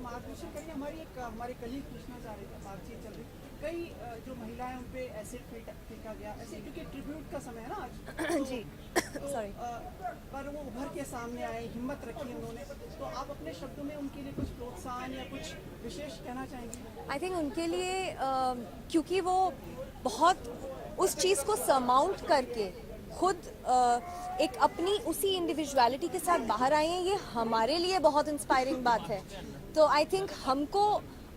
मार्गदर्शन करिए। हमारे कलीग पूछना चाह रहे थे, बातचीत चल रही, कई जो महिलाएं उन पे एसिड फेंका गया ऐसे, क्योंकि ट्रिब्यूट का समय है ना आज तो, जी सॉरी पर वो उभर के सामने आए, हिम्मत रखी उन्होंने। तो आप अपने शब्दों में उनके लिए कुछ प्रोत्साहन या कुछ विशेष कहना चाहेंगे? आई थिंक उनके लिए क्योंकि वो बहुत उस चीज़ को सरमाउंट करके खुद एक अपनी उसी इंडिविजुअलिटी के साथ बाहर आए हैं, ये हमारे लिए बहुत इंस्पायरिंग बात है। तो आई थिंक हमको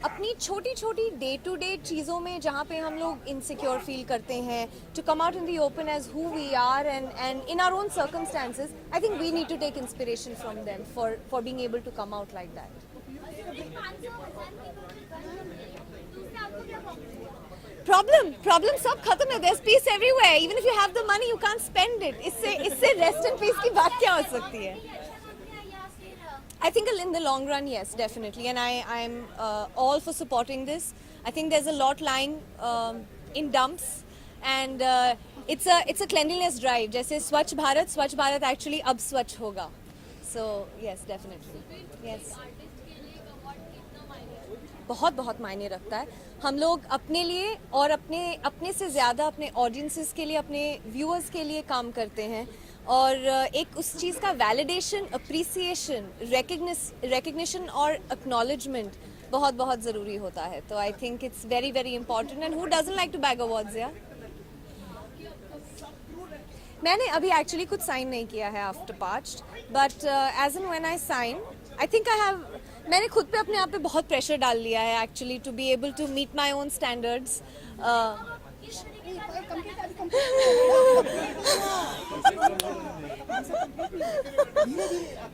अपनी छोटी छोटी डे टू डे चीज़ों में जहाँ पे हम लोग इनसिक्योर फील करते हैं, to come out in the open as who we are and in our own circumstances, I think we need to take inspiration from them for being able to come out like that. Problem सब खत्म है, there's peace everywhere, even if you have the money you can't spend it। इससे rest and piece की बात क्या हो सकती है? I think in the long run, yes, definitely, and I'm all for supporting this. I think there's a lot lying in dumps, and it's a cleanliness drive. जैसे स्वच्छ Bharat actually अब स्वच्छ होगा. So yes, definitely, yes. बहुत मायने रखता है। हम लोग अपने लिए और अपने से ज़्यादा अपने ऑडियंसेस के लिए, अपने व्यूअर्स के लिए काम करते हैं, और एक उस चीज़ का वैलिडेशन, अप्रिसिएशन, रिकग्निशन और एक्नॉलेजमेंट बहुत ज़रूरी होता है। तो I think it's very very important, and who doesn't like to bag awards यार। मैंने अभी एक्चुअली कुछ साइन नहीं किया है after past, but as and when I sign, I think मैंने खुद पे अपने आप पे बहुत प्रेशर डाल लिया है actually, to be able to meet my own standards,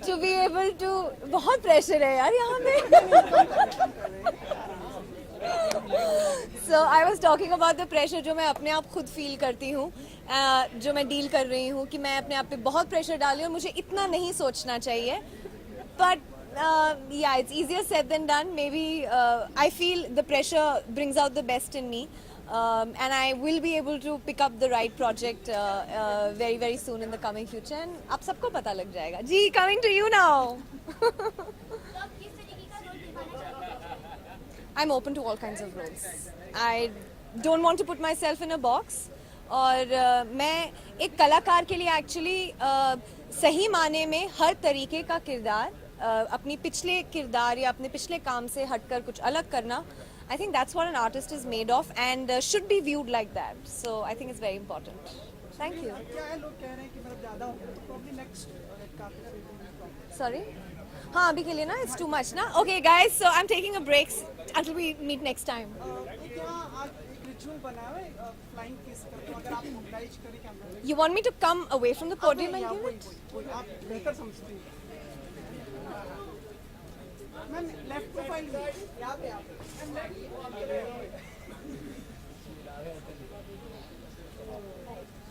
to be able to, बहुत प्रेशर है यार यहाँ पे। So I was talking about the pressure जो मैं अपने आप खुद फील करती हूँ, जो मैं डील कर रही हूँ, कि मैं अपने आप पे बहुत प्रेशर डाल रही हूँ और मुझे इतना नहीं सोचना चाहिए। But yeah, it's easier said than done. Maybe I feel the pressure brings out the best in me, and I will be able to pick up the right project very very soon in the coming future, and आप सबको पता लग जाएगा। जी, coming to you now. I'm open to all kinds of roles. I don't want to put myself in a box. और मैं एक कलाकार के लिए एक्चुअली सही माने में हर तरीके का किरदार, अपनी पिछले किरदार या अपने पिछले काम से हटकर कुछ अलग करना, I think that's what an artist is made of and should be viewed like that. So I think it's very important. Thank you. क्या है, लोग कह रहे हैं कि मतलब ज़्यादा हो गया, तो प्रॉब्लम नेक्स्ट सॉरी, हाँ अभी के लिए ना इट्स टू मच ना। Okay guys, so I am taking a break until we meet next time. क्या आज एक रिचुअल बना है फ्लाइंग किस का, तो अगर आप मोबिलाइज करें camera, you want me to come away from the podium and give it? आप बेहतर समझती हैं मैम। लेफ्ट प्रोफाइल यहाँ पे आप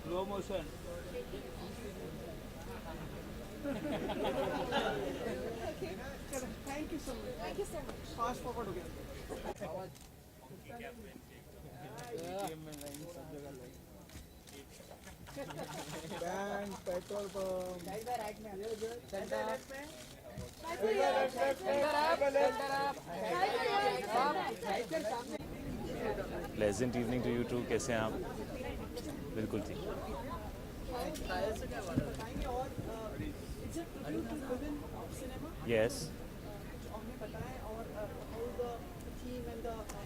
slow motion. Thank you so much. Fast forward हो गया। बैंक, पेट्रोल पंप, राइट में, pleasant evening to you too. कैसे हैं आप? बिल्कुल ठीक। Yes,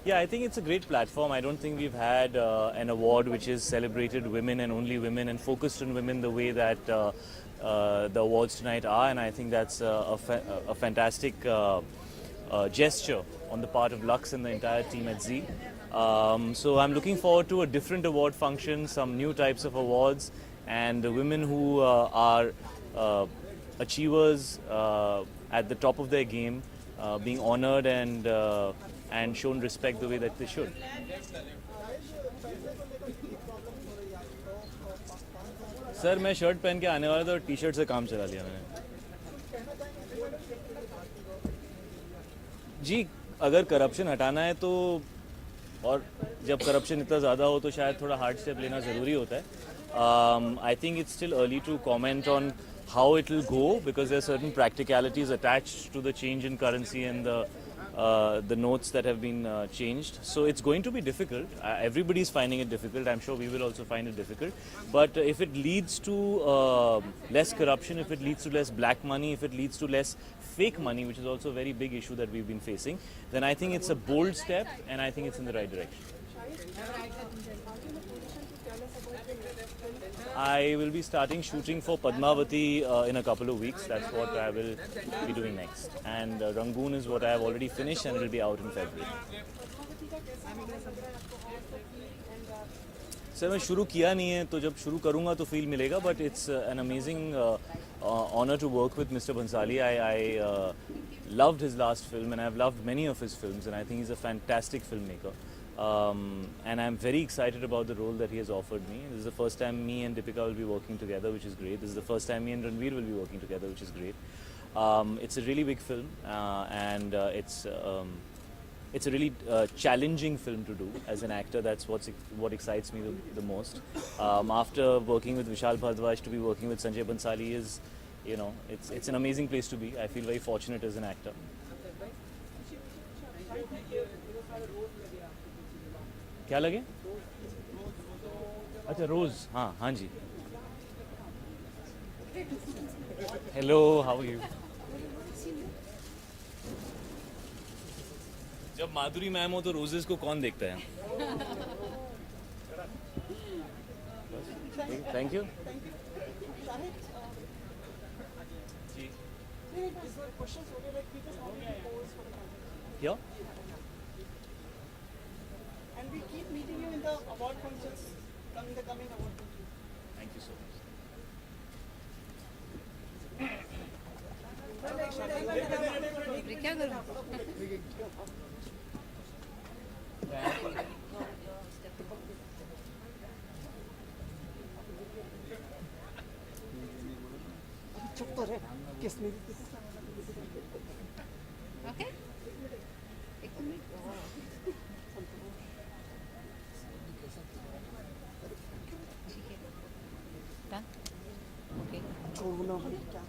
yeah, I think it's a great platform. I don't think we've had an award which has celebrated women and only women and focused on women the way that the awards tonight are, and I think that's a fantastic gesture on the part of Lux and the entire team at Zee. So I'm looking forward to a different award function, some new types of awards, and the women who are achievers at the top of their game being honored and shown respect the way that they should. Sir, मैं shirt पहन के आने वाला था और T shirt से काम चला लिया मैंने। जी, अगर करप्शन हटाना है तो, और जब करप्शन इतना ज़्यादा हो तो शायद थोड़ा हार्ड स्टेप लेना ज़रूरी होता है। I think it's still early to comment on how it will go, because there are certain practicalities attached to the change in currency and the the notes that have been changed. So it's going to be difficult. Everybody's finding it difficult. I'm sure we will also find it difficult. But if it leads to less corruption, if it leads to less black money, if it leads to less fake money, which is also a very big issue that we've been facing, then I think it's a bold step and I think it's in the right direction. I will be starting shooting for Padmavati in a couple of weeks. That's what I will be doing next. And Rangoon is what I have already finished and it will be out in February. Sir मैं शुरू किया नहीं है तो जब शुरू करूँगा तो फील मिलेगा but it's an amazing honor to work with Mr. Bhansali. I loved his last film and I've loved many of his films and I think he's a fantastic filmmaker. And I'm very excited about the role that he has offered me. This is the first time me and Deepika will be working together, which is great. This is the first time me and Ranveer will be working together, which is great. It's a really big film and it's a really challenging film to do as an actor. That's what excites me the most. After working with Vishal Bhardwaj, to be working with Sanjay Bhansali is, you know, it's an amazing place to be. I feel very fortunate as an actor. क्या लगे? अच्छा रोज हाँ जी. Hello, how are you? जब माधुरी ma'am हो तो roses को कौन देखता है? Thank you. क्या? And we keep meeting you in the award functions, the coming award functions. Thank you so much. क्या करूं? चुप तो रहे किस में ओके एक मिनट ठीक है डन ओके कोरोना क्या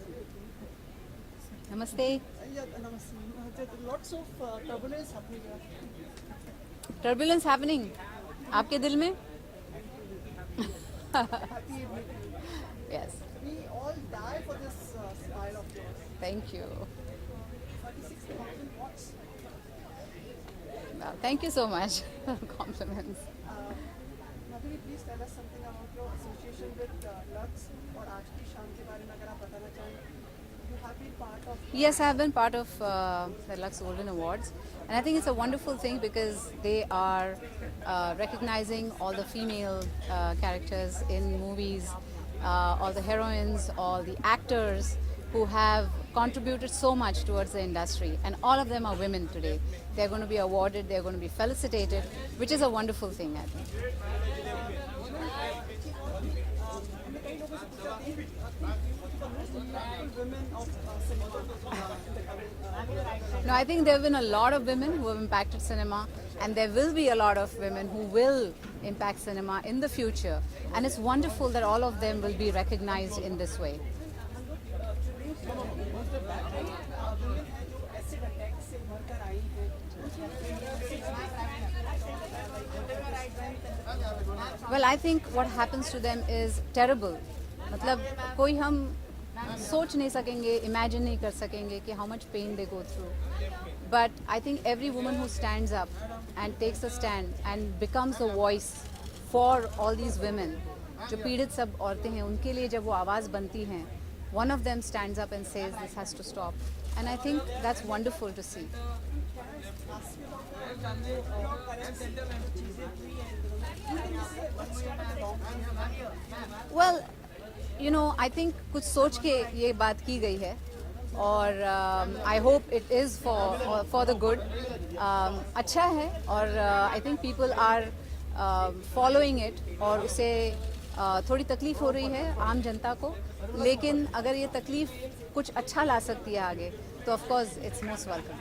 नमस्ते namaste. Lots of turbulence happening here. Turbulence happening आपके दिल में Happy evening. Yes We all die for this smile of yours. Thank you 36,000 watts. Thank you so much compliments Madhuri, please tell us something about your association with Lux और आज की शाम के बारे में अगर आप बताना चाहें. You have been part of. Yes, I have been part of the Lux Golden Awards, and I think it's a wonderful thing because they are recognizing all the female characters in movies, all the heroines, all the actors who have contributed so much towards the industry, and all of them are women today. They're going to be awarded, they're going to be felicitated, which is a wonderful thing, I think. No, I think there have been a lot of women who have impacted cinema, and there will be a lot of women who will impact cinema in the future. And it's wonderful that all of them will be recognized in this way. Well, I think what happens to them is terrible. मतलब कोई हम सोच नहीं सकेंगे, imagine नहीं कर सकेंगे कि how much pain they go through. But I think every woman who stands up and takes a stand and becomes a voice for all these women, जो पीड़ित सब औरतें हैं, उनके लिए जब वो आवाज़ बनती हैं, one of them stands up and says this has to stop. And I think that's wonderful to see. Well, you know, I think कुछ सोच के ये बात की गई है और I hope it is for the good. अच्छा है और I think people are following it और उसे थोड़ी तकलीफ हो रही है आम जनता को, लेकिन अगर ये तकलीफ कुछ अच्छा ला सकती है आगे तो of course it's most welcome.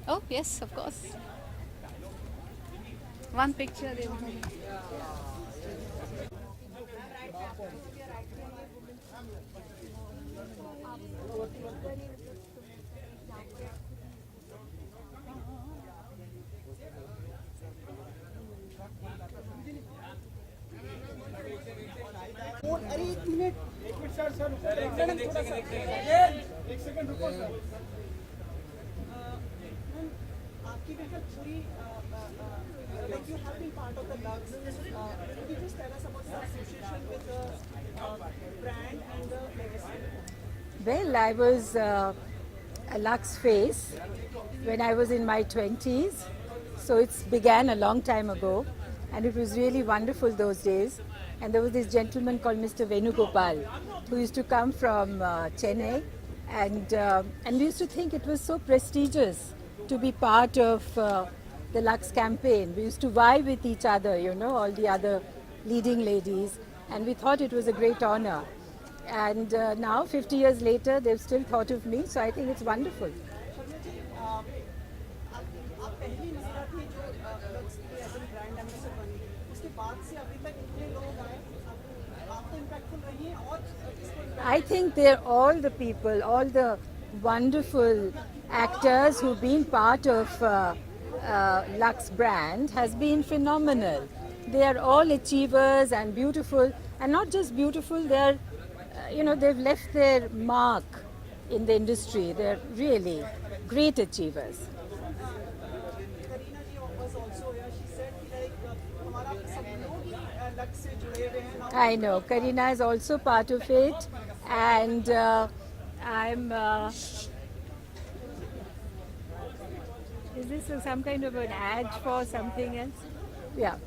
Oh yes, of course. One picture they want. आपकी बिल्कुल पूरी like you have been part of the Lux. Could you just tell us about the association with the brand and the legacy? Well, I was a Lux face when I was in my 20s. So it began a long time ago. And it was really wonderful those days. And there was this gentleman called Mr. Venugopal who used to come from Chennai. And we used to think it was so prestigious to be part of the Lux campaign. We used to vie with each other, you know, all the other leading ladies. And we thought it was a great honor. And now, 50 years later, they've still thought of me. So I think it's wonderful. Sharma ji, आप पहली महिला थी जो lux की as an brand ambassador बनी. उसके बाद से अभी तक इतने लोग आए. आप तो इम्पैक्टफुल रही हैं और इसको I think they're all the people, all the wonderful actors who've been part of Lux brand has been phenomenal. They are all achievers and beautiful, and not just beautiful, they're, they've left their mark in the industry. They're really great achievers. Kareena ji was also here. She said कि like हमारा सब लोग ही lux से जुड़े हुए हैं. Now I know, Kareena is also part of it, and I'm. Is this some kind of an ad for something else? Yeah.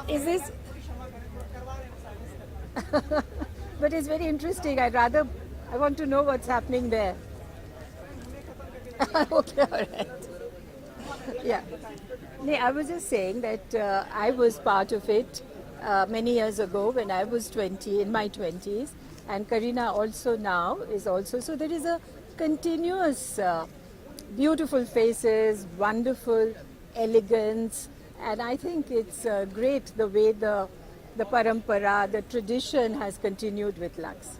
Is this? But it's very interesting. I want to know what's happening there. Okay, all right. Yeah. No, I was just saying that I was part of it many years ago when I was 20, in my 20s, and Kareena also now is also. So there is a continuous beautiful faces, wonderful elegance, and I think it's great the way the parampara, the tradition has continued with Lux.